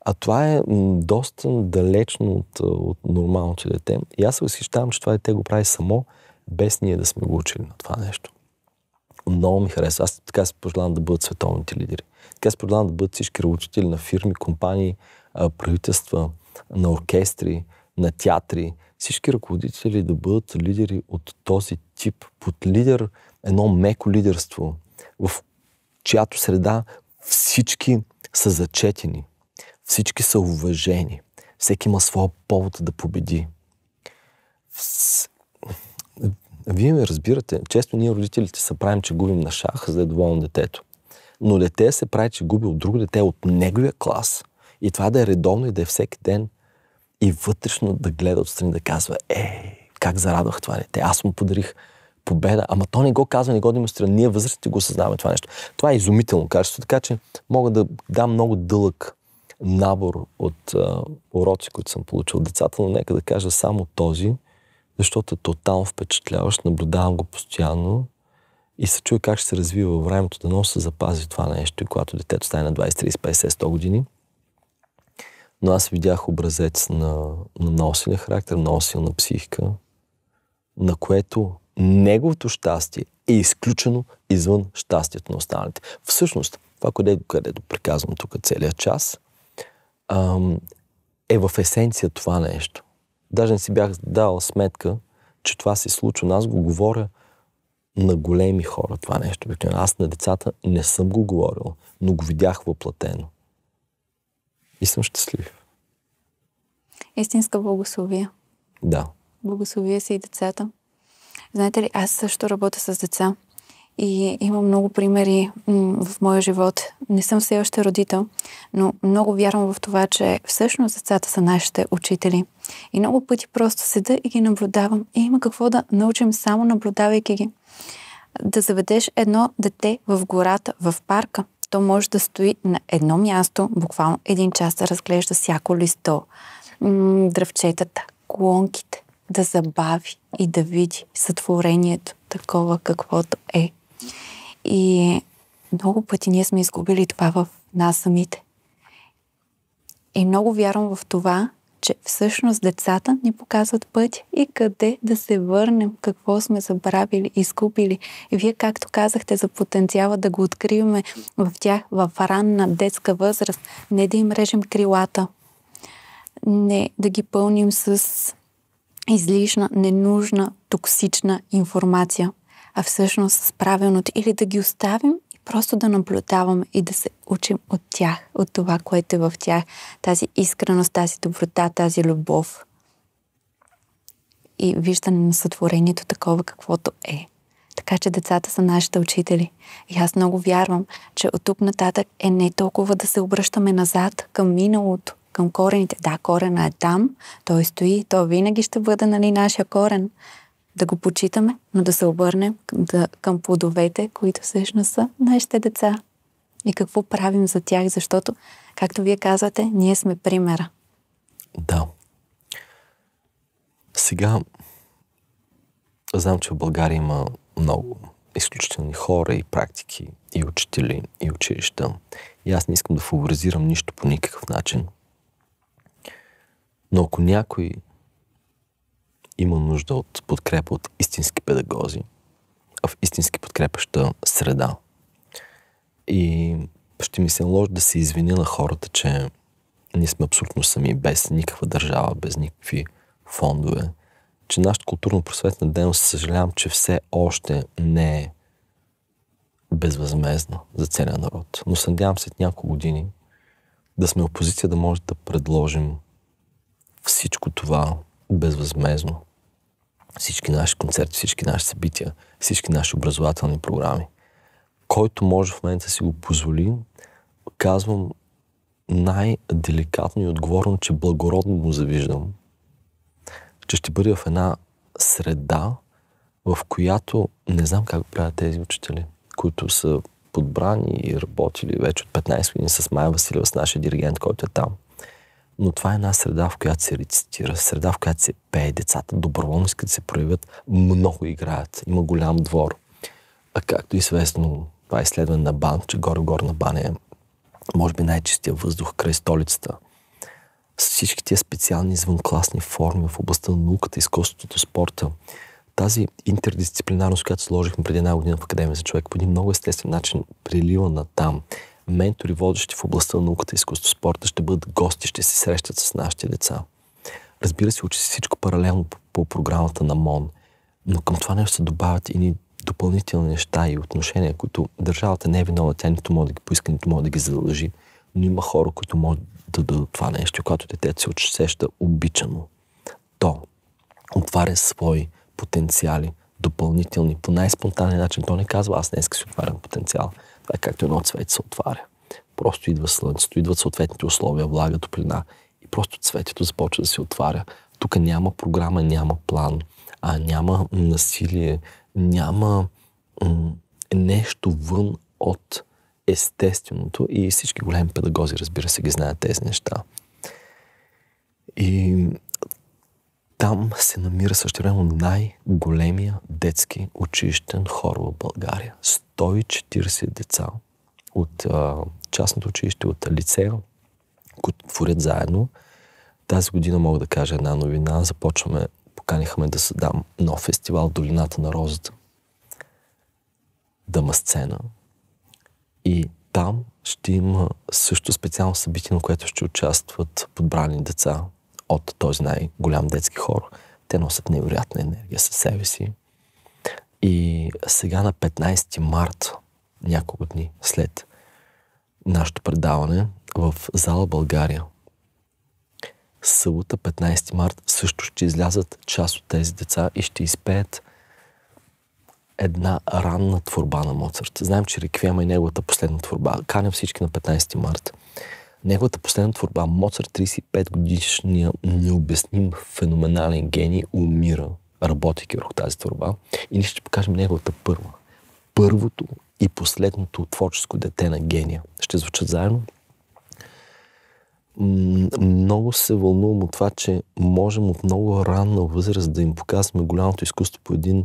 А това е доста далечно от нормалното дете. И аз се възхищавам, че това дете го прави само, без ние да сме го учили на това нещо. Много ми харесва. Аз така се пожелавам да бъдат световните лидери. Така се пожелавам да бъдат всички работители на фирми, компании, правителства, на оркестри, на театри. Всички ръководители да бъдат лидери от този тип. Под лидер, едно меко лидерство, в чиято среда всички са зачетени. Всички са уважени. Всеки има своя повод да победи. Вие ме разбирате. Често ние родителите се правим, че губим на шах, за да е доволно детето. Но дете се прави, че губи от друго дете, от неговия клас. И това да е редовно и да е всеки ден. И вътрешно да гледа отстрани, да казва, как зарадвах това дете. Аз му подарих победа. Ама то не го казва, не го демонстрира. Ние възрастните го осъзнаваме това нещо. Това е изумително качество, така че мога да дам много дълъг набор от уроци, които съм получил от децата, но нека да кажа само този, защото е тотално впечатляващ, наблюдавам го постоянно и се чуя как ще се развива във времето, да но се запази това нещо и когато детето стане на 20, 30, 50, 100 години. Но аз видях образец на много силен характер, много силна психика, на което неговото щастие е изключено извън щастието на останалите. Всъщност, това, където приказвам тук целият час, е в есенция това нещо. Даже не си бях дал сметка, че това се случва. Аз го говоря на големи хора това нещо. Аз на децата не съм го говорил, но го видях въплатено. И съм щастлив. Истинска благословия. Да. Благословия се и децата. Знаете ли, аз също работя с деца и имам много примери в моя живот. Не съм все още родител, но много вярвам в това, че всъщност децата са нашите учители. И много пъти просто седа и ги наблюдавам. И има какво да научим само наблюдавайки ги. Да заведеш едно дете в гората, в парка. То може да стои на едно място, буквално 1 час да разглежда всяко листо, дръвчетата, клонките, да забави и да види сътворението такова каквото е. И много пъти ние сме изгубили това в нас самите. И много вярвам в това, че всъщност децата ни показват пътя и къде да се върнем, какво сме забравили, изгубили. И вие, както казахте, за потенциала да го откриваме в тях в ранна детска възраст, не да им режем крилата, не да ги пълним с излишна, ненужна, токсична информация, а всъщност с правилното или да ги оставим и просто да наблюдаваме и да се учим от тях, от това, което е в тях, тази искреност, тази доброта, тази любов и виждане на сътворението такова, каквото е. Така че децата са нашите учители. И аз много вярвам, че от тук нататък е не толкова да се обръщаме назад към миналото, към корените. Да, корена е там, той стои, той винаги ще бъде, нашия корен. Да го почитаме, но да се обърнем към плодовете, които всъщност са нашите деца. И какво правим за тях, защото, както вие казвате, ние сме примера. Да. Сега, знам, че в България има много изключителни хора и практики, и учители, и училища. И аз не искам да фаворизирам нищо по никакъв начин. Но ако някой има нужда от подкрепа от истински педагози, в истински подкрепаща среда, и ще ми се наложи да се извиня на хората, че ние сме абсолютно сами, без никаква държава, без никакви фондове, че нашата културно-просветна дейност, съжалявам, че все още не е безвъзмездна за целия народ. Но се надявам след няколко години да сме опозиция, да може да предложим всичко това безвъзмездно. Всички наши концерти, всички наши събития, всички наши образователни програми. Който може в момента си го позволи, казвам най-деликатно и отговорно, че благородно му завиждам, че ще бъде в една среда, в която не знам как правят тези учители, които са подбрани и работили вече от 15 години с Майя Василева, с нашия диригент, който е там. Но това е една среда, в която се рецитира, среда, в която се пее. Децата доброволно искат да се проявят, много играят. Има голям двор. А както известно, това е изследване на БАН, че горе-горе на БАН е може би най-чистия въздух край столицата. с всички тия специални извънкласни форми в областта на науката, изкуството, спорта, тази интердисциплинарност, която сложихме преди една година в Академия за човек, по един много естествен начин прилива на там. Ментори, водещи в областта на науката, изкуството, спорта, ще бъдат гости, ще се срещат с нашите деца. Разбира се, учи се всичко паралелно по програмата на МОН, но към това нещо се добавят и допълнителни неща и отношения, които държавата не е виновна, тя нито може да ги поиска, нито може да ги задължи, но има хора, които могат да дадат това нещо, когато детето се усеща обичано. То отваря свои потенциали, допълнителни, по най-спонтанен начин. То не казва, аз днес си отварям потенциал. Това е както едно цвете се отваря. Просто идва слънцето, идват съответните условия, влага, топлина и просто цветето започва да се отваря. Тук няма програма, няма план, няма насилие, няма нещо вън от естественото и всички големи педагози, разбира се, ги знаят тези неща. И там се намира същевременно най-големия детски училищен хор в България. 140 деца от частното училище, от лицея, които творят заедно. Тази година мога да кажа една новина. Поканихме да създам нов фестивал Долината на розата. Дъма сцена. И там ще има също специално събитие, на което ще участват подбрани деца от този най-голям детски хор. Те носят невероятна енергия със себе си. И сега на 15 март, няколко дни след нашето предаване в зала България, събота 15 март също ще излязат част от тези деца и ще изпеят една ранна творба на Моцарт. Знаем, че Реквиема е неговата последна творба. Каня всички на 15 март. Неговата последна творба, Моцарт, 35 годишния необясним феноменален гений, умира, работейки върху тази творба. И ние ще покажем неговата първа. Първото и последното творческо дете на гения. Ще звучат заедно. Много се вълнувам от това, че можем от много ранна възраст да им показваме голямото изкуство по един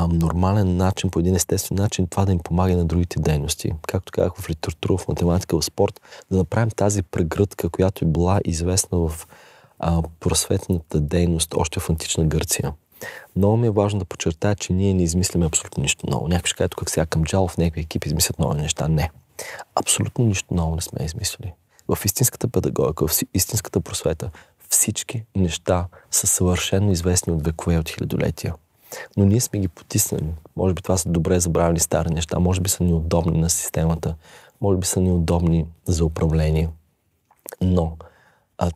нормален начин, по един естествен начин, това да им помага на другите дейности. Както казах в литература, в математика, в спорт, да направим тази прегръдка, която е била известна в просветната дейност още в антична Гърция. Много ми е важно да подчертая, че ние не измисляме абсолютно нищо ново. Някой ще каже, тук сега към Джалов, в някакви екипи измислят нови неща. Не. Абсолютно нищо ново не сме измислили. В истинската педагогика, в истинската просвета, всички неща са съвършено известни от векове, от хилядолетия. Но ние сме ги потиснали. Може би това са добре забравени стари неща, може би са неудобни на системата, може би са неудобни за управление. Но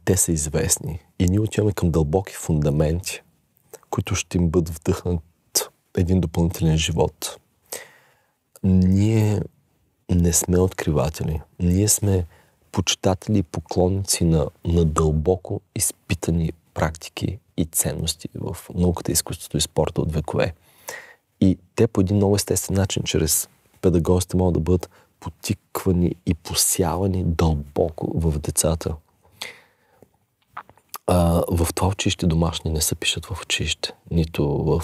те са известни. И ние отиваме към дълбоки фундаменти, които ще им бъдат вдъхнат един допълнителен живот. Ние не сме откриватели. Ние сме почитатели и поклонници на дълбоко изпитани практики и ценности в науката, изкуството и спорта от векове. И те по един много естествен начин, чрез педагозите, могат да бъдат потиквани и посявани дълбоко в децата. В това училище домашни не се пишат в училище, нито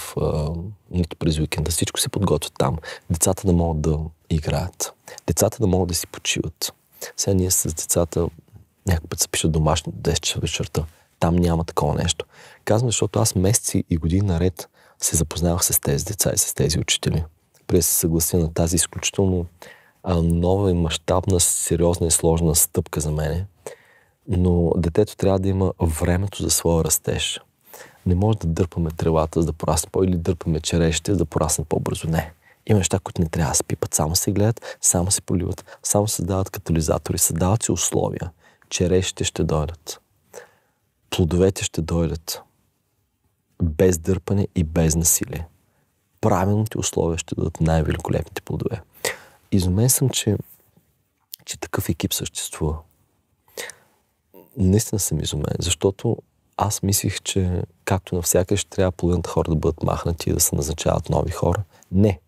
през уикенда. Всичко се подготвя там. Децата да могат да играят. Децата да могат да си почиват. Сега ние с децата някой път се пишат домашни до 10 часа вечерта. Там няма такова нещо. Казвам, защото аз месеци и години наред се запознавах с тези деца и с тези учители. Преди да се съглася на тази изключително нова и мащабна, сериозна и сложна стъпка за мене. Но детето трябва да има времето за своя растеж. Не може да дърпаме тревата, за да порасне или дърпаме черешите, за да порасне по-бързо. Не. Има неща, които не трябва да се пипат. Само се гледат, само се поливат, само се дават катализатори, създават се условия. Черешите ще дойдат. Плодовете ще дойдат. Без дърпане и без насилие. Правилните условия ще дадат най-великолепните плодове. Изумен съм, че такъв екип съществува. Наистина съм изумен, защото аз мислих, че както навсякъде ще трябва половината хора да бъдат махнати и да се назначават нови хора. Не.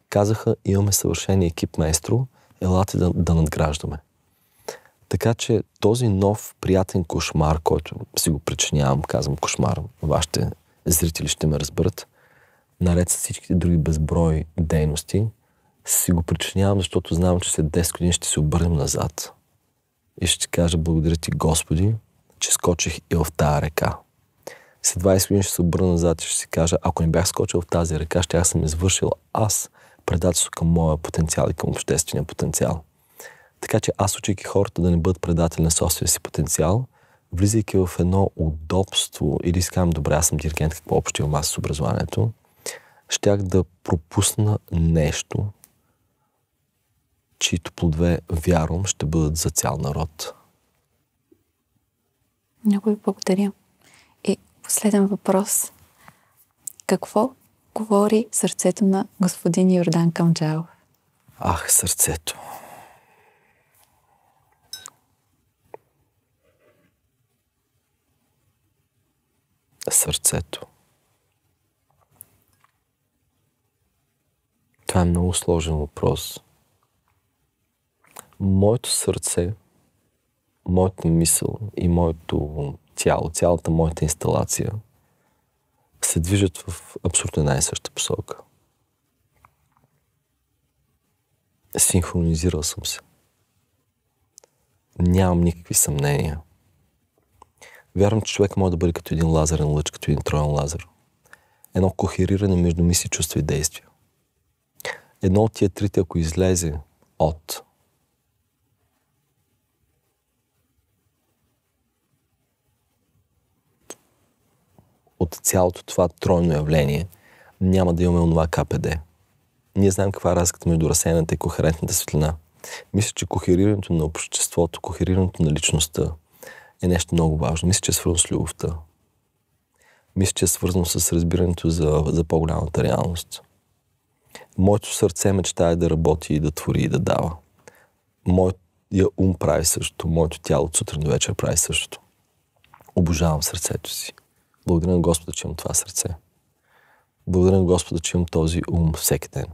Казаха, имаме съвършен екип маестро, елате да надграждаме. Така че този нов приятен кошмар, който си го причинявам, казвам кошмар, вашите зрители ще ме разберат, наред с всичките други безброй дейности, си го причинявам, защото знам, че след 10 години ще се обърнем назад. И ще кажа, благодаря ти, Господи, че скочих и в тази река. След 20 години ще се обърна назад и ще си кажа, ако не бях скочил в тази река, ще съм извършил аз предателство към моя потенциал и към обществения потенциал. Така че аз учейки хората да не бъдат предатели на собствения си потенциал, влизайки в едно удобство или си казвам, добре, аз съм диригент, какво общо имам аз с образованието, щях да пропусна нещо, чието плодове, вярвам, ще бъдат за цял народ. Много ви благодаря. И последен въпрос. Какво говори сърцето на господин Йордан Камджалов? Ах, сърцето. Сърцето. Това е много сложен въпрос. Моето сърце, моята мисъл и моето тяло, цялата моята инсталация се движат в абсолютно една и съща посока. Синхронизирал съм се. Нямам никакви съмнения. Вярвам, че човек може да бъде като един лазерен лъч, като един троен лазер. Едно кохериране между мисли, чувства и действия. Едно от тия трите, ако излезе от цялото това тройно явление, няма да имаме онова КПД. Ние знаем каква е разликата между разсеяната и кохерентната светлина. Мисля, че кохерирането на обществото, кохерирането на личността е нещо много важно. Мисля, че е свързано с любовта. Мисля, че е свързано с разбирането за по-голямата реалност. Моето сърце мечтае да работи и да твори и да дава. Моят ум прави същото. Моето тяло от сутрин до вечер прави същото. Обожавам сърцето си. Благодаря на Господа, че имам това сърце. Благодаря на Господа, че имам този ум всеки ден.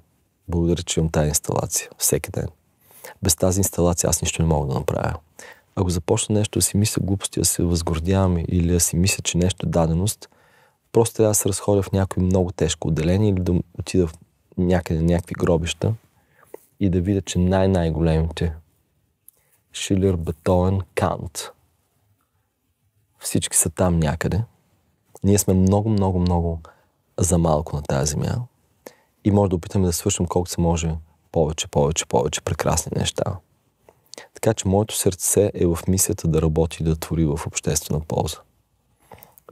Благодаря, че имам тази инсталация всеки ден. Без тази инсталация аз нищо не мога да направя. Ако започна нещо да си мисля глупости, да се възгордявам или да си мисля, че нещо е даденост, просто трябва да се разходя в някое много тежко отделение или да отида в някъде някакви гробища и да видя, че най-големите Шилер, Бетовен, Кант, всички са там някъде. Ние сме много за малко на тази земя и може да опитаме да свършим колкото се може повече прекрасни неща. Така че моето сърце е в мисията да работи и да твори в обществена полза.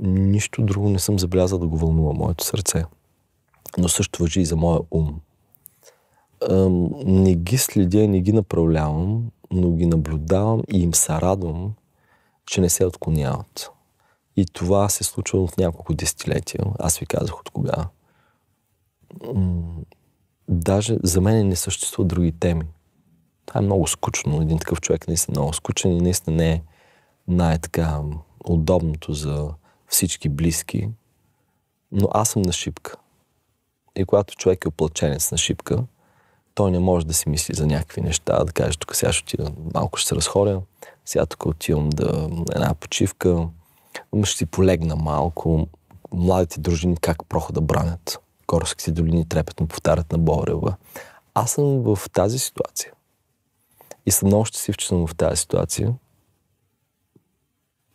Нищо друго не съм забелязал да го вълнува моето сърце. Но също важи и за моя ум. Не ги следя, не ги направлявам, но ги наблюдавам и им се радвам, че не се отклоняват. И това се случва от няколко десетилетия. Аз ви казах от кога. Даже за мен не съществуват други теми. Това е много скучно. Един такъв човек наистина много скучен и наистина не е най-така удобното за всички близки. Но аз съм на шипка. И когато човек е оплаченец на шипка, той не може да си мисли за някакви неща, да каже, тук сега ще отида, малко ще се разходя, сега тук отивам една почивка, ще си полегна малко, младите дружини как прохода бранят, Горските долини трепетно повтарят на Бобрева. Аз съм в тази ситуация. И съм много щастлив, че съм в тази ситуация.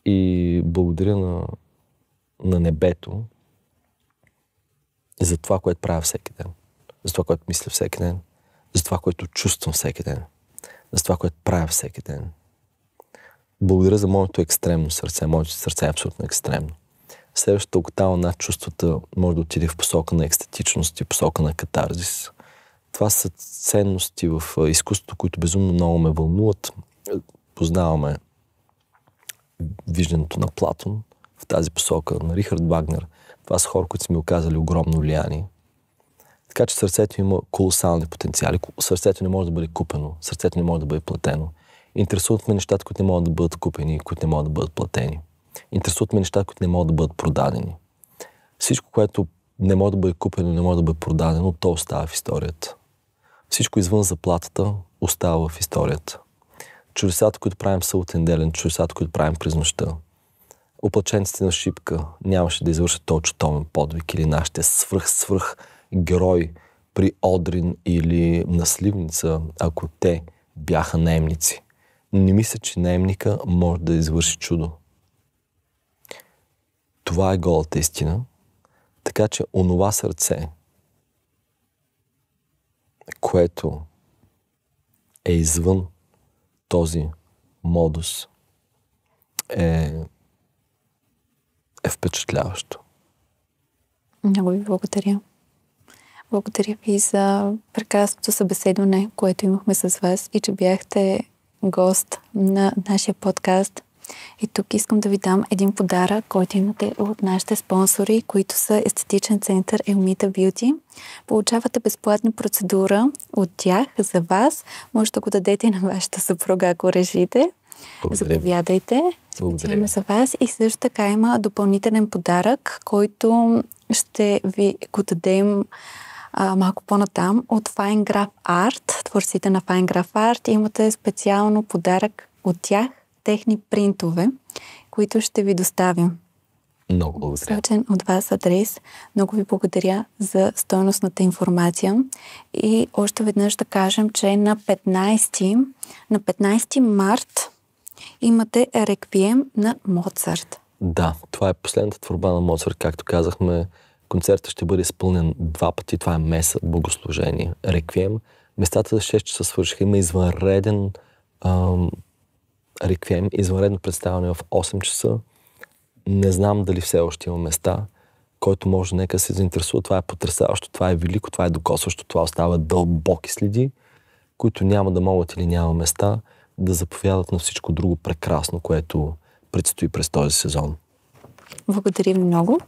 И благодаря на небето за това, което правя всеки ден. За това, което мисля всеки ден. За това, което чувствам всеки ден. За това, което правя всеки ден. Благодаря за моето екстремно сърце. Моето сърце е абсолютно екстремно. Следващата октава над чувствата може да отиде в посока на екстатичност и посока на катарзис. Това са ценности в изкуството, които безумно много ме вълнуват. Познаваме виждането на Платон в тази посока, на Рихард Вагнер. Това са хора, които са ми оказали огромно влияние. Така че сърцето има колосални потенциали. Сърцето не може да бъде купено. Сърцето не може да бъде платено. Интересуват ме нещата, които не могат да бъдат купени, които не могат да бъдат платени. Интересуват ме нещата, които не могат да бъдат продадени. Всичко, което не може да бъде купено, не може да бъде продадено, то остава в историята. Всичко извън заплатата остава в историята. Чудесата, които правим съботен ден, чудесата, които правим през нощта. Оплаченците на шипка нямаше да извършат този чутомен подвиг или нашите свръх герои при Одрин или на Сливница, ако те бяха наемници. Не мисля, че наемника може да извърши чудо. това е голата истина. Така че онова сърце, което е извън този модус, е впечатляващо. Много ви благодаря. Благодаря ви за прекрасното събеседване, което имахме с вас и че бяхте гост на нашия подкаст. И тук искам да ви дам един подарък, който имате от нашите спонсори, които са естетичен център Елмита Бюти. Получавате безплатна процедура от тях за вас. Може да го дадете и на вашата съпруга, ако решите. Заповядайте. Специално за вас. И също така има допълнителен подарък, който ще ви го дадем малко по-натам от Fine Graph Art. Творците на Fine Graph Art. Имате специално подарък от тях, техни принтове, които ще ви доставим. Много благодаря. Сочен от вас адрес. Много ви благодаря за стойностната информация. И още веднъж да кажем, че на 15 март имате Реквием на Моцарт. Да, това е последната творба на Моцарт. Както казахме, концертът ще бъде изпълнен 2 пъти. Това е меса, богослужение, Реквием. Местата за 6 часа свършиха. Има извънреден Реквием, извънредно представяне в 8 часа. Не знам дали все още има места, който може нека се заинтересува. Това е потресаващо, това е велико, това е докосващо, това остава дълбоки следи, които няма да могат или няма места да заповядат на всичко друго прекрасно, което предстои през този сезон. Благодаря ви много.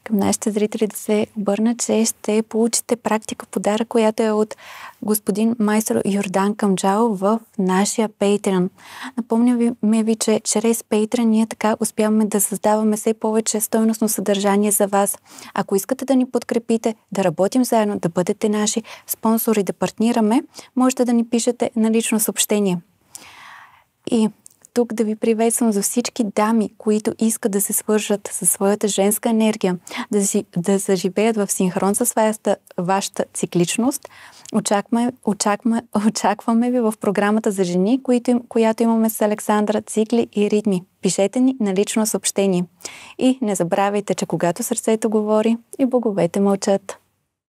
Към нашите зрители да се обърна, че ще получите практика подарък, която е от господин майстор Йордан Камджал в нашия Patreon. Напомням ви, че чрез Patreon ние така успяваме да създаваме все повече стойностно съдържание за вас. Ако искате да ни подкрепите, да работим заедно, да бъдете наши спонсори, да партнираме, можете да ни пишете на лично съобщение. И тук да ви приветствам за всички дами, които искат да се свържат със своята женска енергия, да заживеят в синхрон с вашата цикличност. Очакваме ви в програмата за жени, която имаме с Александра, цикли и ритми. Пишете ни на лично съобщение. И не забравяйте, че когато сърцето говори, и боговете мълчат.